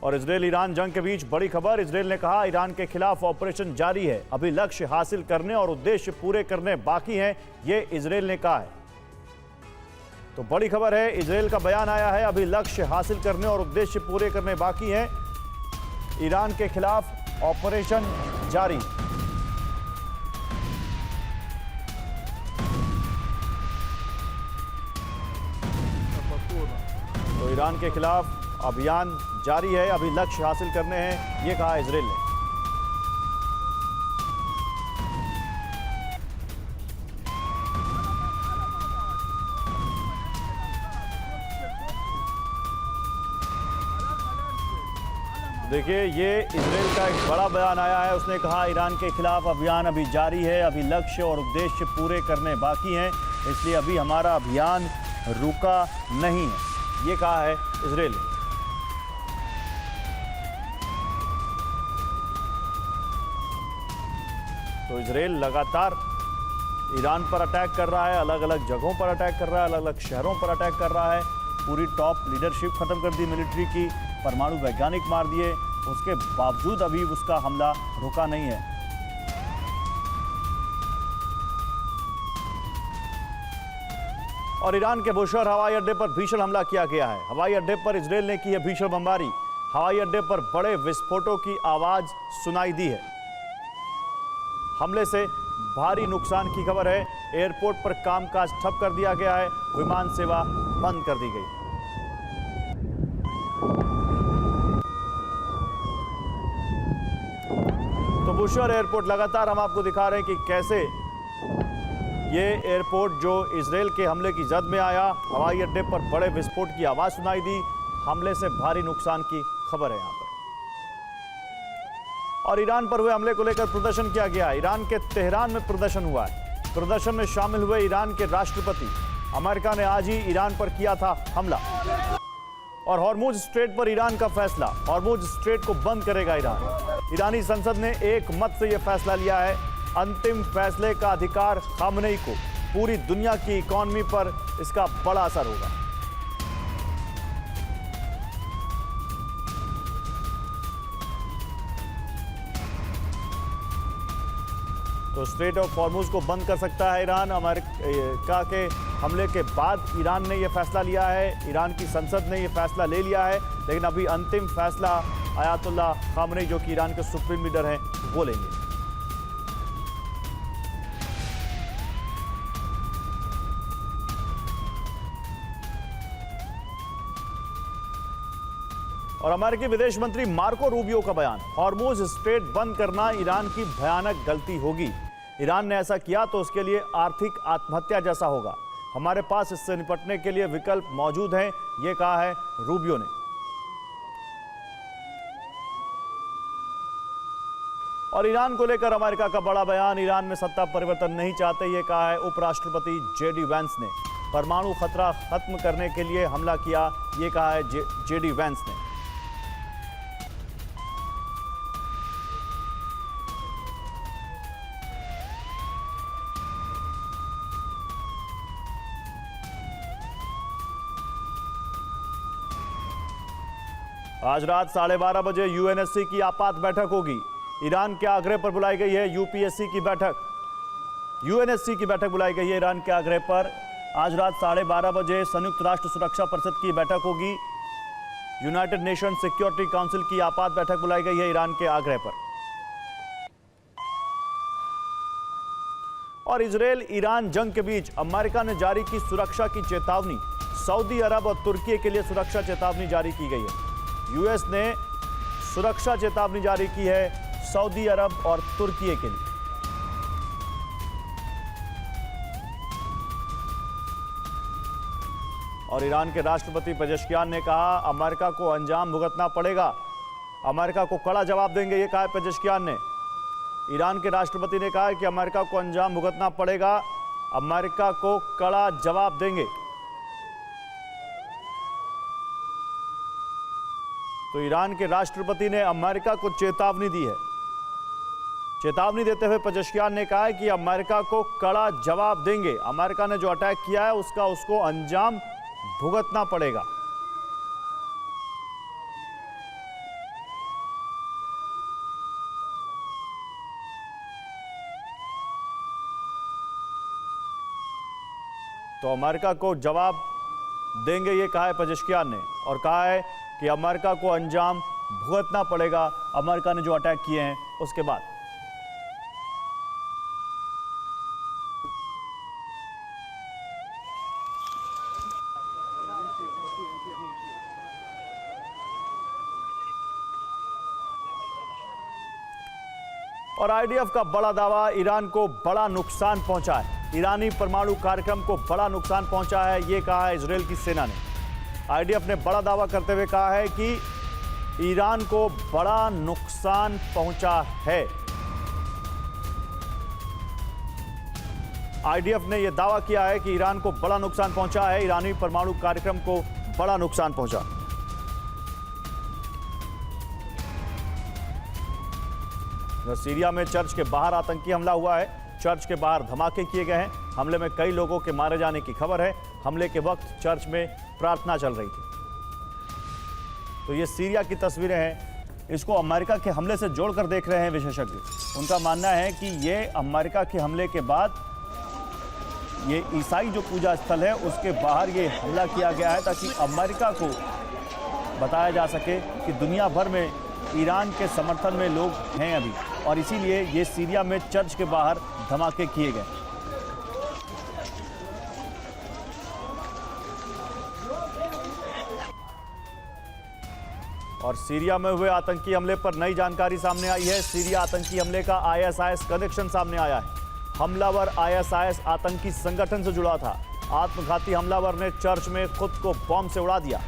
और Israel Iran जंग के बीच बड़ी खबर। इजरायल ने कहा ईरान के खिलाफ ऑपरेशन जारी है, अभी लक्ष्य हासिल करने और उद्देश्य पूरे करने बाकी हैं, ये इजरायल ने कहा है। तो बड़ी खबर है, इजरायल का बयान आया है, अभी लक्ष्य हासिल करने और उद्देश्य पूरे करने बाकी हैं, ईरान के खिलाफ ऑपरेशन जारी। तो ईरान के खिलाफ अभियान जारी है, अभी लक्ष्य हासिल करने हैं, ये कहा इजरायल ने। देखिए, ये इजरायल का एक बड़ा बयान आया है। उसने कहा ईरान के खिलाफ अभियान अभी जारी है, अभी लक्ष्य और उद्देश्य पूरे करने बाकी हैं, इसलिए अभी हमारा अभियान रुका नहीं है, ये कहा है इजरायल ने। तो इजरायल लगातार ईरान पर अटैक कर रहा है, अलग अलग जगहों पर अटैक कर रहा है, अलग अलग शहरों पर अटैक कर रहा है। पूरी टॉप लीडरशिप खत्म कर दी मिलिट्री की, परमाणु वैज्ञानिक मार दिए, उसके बावजूद अभी उसका हमला रुका नहीं है। और ईरान के बुशहर हवाई अड्डे पर भीषण हमला किया गया है। हवाई अड्डे पर इजरायल ने की है भीषण बमबारी। हवाई अड्डे पर बड़े विस्फोटों की आवाज सुनाई दी है। हमले से भारी नुकसान की खबर है। एयरपोर्ट पर कामकाज ठप कर दिया गया है, विमान सेवा बंद कर दी गई। तो बुशहर एयरपोर्ट लगातार हम आपको दिखा रहे हैं कि कैसे ये एयरपोर्ट जो इजरायल के हमले की जद में आया, हवाई अड्डे पर बड़े विस्फोट की आवाज सुनाई दी। हमले से भारी नुकसान की खबर है यहां पर। और ईरान पर हुए हमले को लेकर प्रदर्शन किया गया। ईरान के तेहरान में प्रदर्शन हुआ है। प्रदर्शन में शामिल हुए ईरान के राष्ट्रपति। अमेरिका ने आज ही ईरान पर किया था हमला। और हॉर्मुज स्ट्रेट पर ईरान का फैसला, हॉर्मुज स्ट्रेट को बंद करेगा ईरान। ईरानी संसद ने एक मत से यह फैसला लिया है। अंतिम फैसले का अधिकार खामनेई को। पूरी दुनिया की इकॉनमी पर इसका बड़ा असर होगा। तो स्ट्रेट ऑफ हॉर्मुज को बंद कर सकता है ईरान। अमेरिका के हमले के बाद ईरान ने यह फैसला लिया है, ईरान की संसद ने यह फैसला ले लिया है, लेकिन अभी अंतिम फैसला आयतुल्ला खामनेई जो कि ईरान के सुप्रीम लीडर हैं वो लेंगे। और अमेरिकी विदेश मंत्री मार्को रूबियो का बयान, हॉर्मुज स्ट्रेट बंद करना ईरान की भयानक गलती होगी। ईरान ने ऐसा किया तो उसके लिए आर्थिक आत्महत्या जैसा होगा। हमारे पास इससे निपटने के लिए विकल्प मौजूद हैं, यह कहा है रूबियो ने। और ईरान को लेकर अमेरिका का बड़ा बयान, ईरान में सत्ता परिवर्तन नहीं चाहते, यह कहा है उपराष्ट्रपति जेडी वेंस ने। परमाणु खतरा खत्म करने के लिए हमला किया, यह कहा है जेडी वेंस ने। आज रात 12:30 बजे यूएनएससी की आपात बैठक होगी। ईरान के आग्रह पर बुलाई गई है यूपीएससी की बैठक। यूएनएससी की बैठक बुलाई गई है ईरान के आग्रह पर। आज रात 12:30 बजे संयुक्त राष्ट्र सुरक्षा परिषद की बैठक होगी। यूनाइटेड नेशन सिक्योरिटी काउंसिल की आपात बैठक बुलाई गई है ईरान के आग्रह पर। और इजरायल ईरान जंग के बीच अमेरिका ने जारी की सुरक्षा की चेतावनी। सऊदी अरब और तुर्की के लिए सुरक्षा चेतावनी जारी की गई है। यूएस ने सुरक्षा चेतावनी जारी की है सऊदी अरब और तुर्की के लिए। और ईरान के राष्ट्रपति पेजेश्कियान ने कहा अमेरिका को अंजाम भुगतना पड़ेगा, अमेरिका को कड़ा जवाब देंगे, यह कहा है पेजेश्कियान ने। ईरान के राष्ट्रपति ने कहा कि अमेरिका को अंजाम भुगतना पड़ेगा, अमेरिका को कड़ा जवाब देंगे। तो ईरान के राष्ट्रपति ने अमेरिका को चेतावनी दी है। चेतावनी देते हुए पेजेश्कियान ने कहा है कि अमेरिका को कड़ा जवाब देंगे, अमेरिका ने जो अटैक किया है उसको अंजाम भुगतना पड़ेगा। तो अमेरिका को जवाब देंगे, ये कहा है पेजेश्कियान ने, और कहा है कि अमेरिका को अंजाम भुगतना पड़ेगा अमेरिका ने जो अटैक किए हैं उसके बाद। और आईडीएफ का बड़ा दावा, ईरान को बड़ा नुकसान पहुंचा है, ईरानी परमाणु कार्यक्रम को बड़ा नुकसान पहुंचा है, यह कहा है इजरायल की सेना ने। आईडीएफ ने बड़ा दावा करते हुए कहा है कि ईरान को बड़ा नुकसान पहुंचा है। आईडीएफ ने यह दावा किया है कि ईरान को बड़ा नुकसान पहुंचा है, ईरानी परमाणु कार्यक्रम को बड़ा नुकसान पहुंचा। सीरिया में चर्च के बाहर आतंकी हमला हुआ है, चर्च के बाहर धमाके किए गए हैं, हमले में कई लोगों के मारे जाने की खबर है। हमले के वक्त चर्च में प्रार्थना चल रही थी। तो ये सीरिया की तस्वीरें हैं, इसको अमेरिका के हमले से जोड़कर देख रहे हैं विशेषज्ञ। उनका मानना है कि ये अमेरिका के हमले के बाद ये ईसाई जो पूजा स्थल है उसके बाहर ये हमला किया गया है, ताकि अमेरिका को बताया जा सके कि दुनिया भर में ईरान के समर्थन में लोग हैं अभी, और इसीलिए ये सीरिया में चर्च के बाहर धमाके किए गए। और सीरिया में हुए आतंकी हमले पर नई जानकारी सामने आई है। सीरिया आतंकी हमले का आईएसआईएस कनेक्शन सामने आया है। हमलावर आईएसआईएस आतंकी संगठन से जुड़ा था। आत्मघाती हमलावर ने चर्च में खुद को बॉम्ब से उड़ा दिया।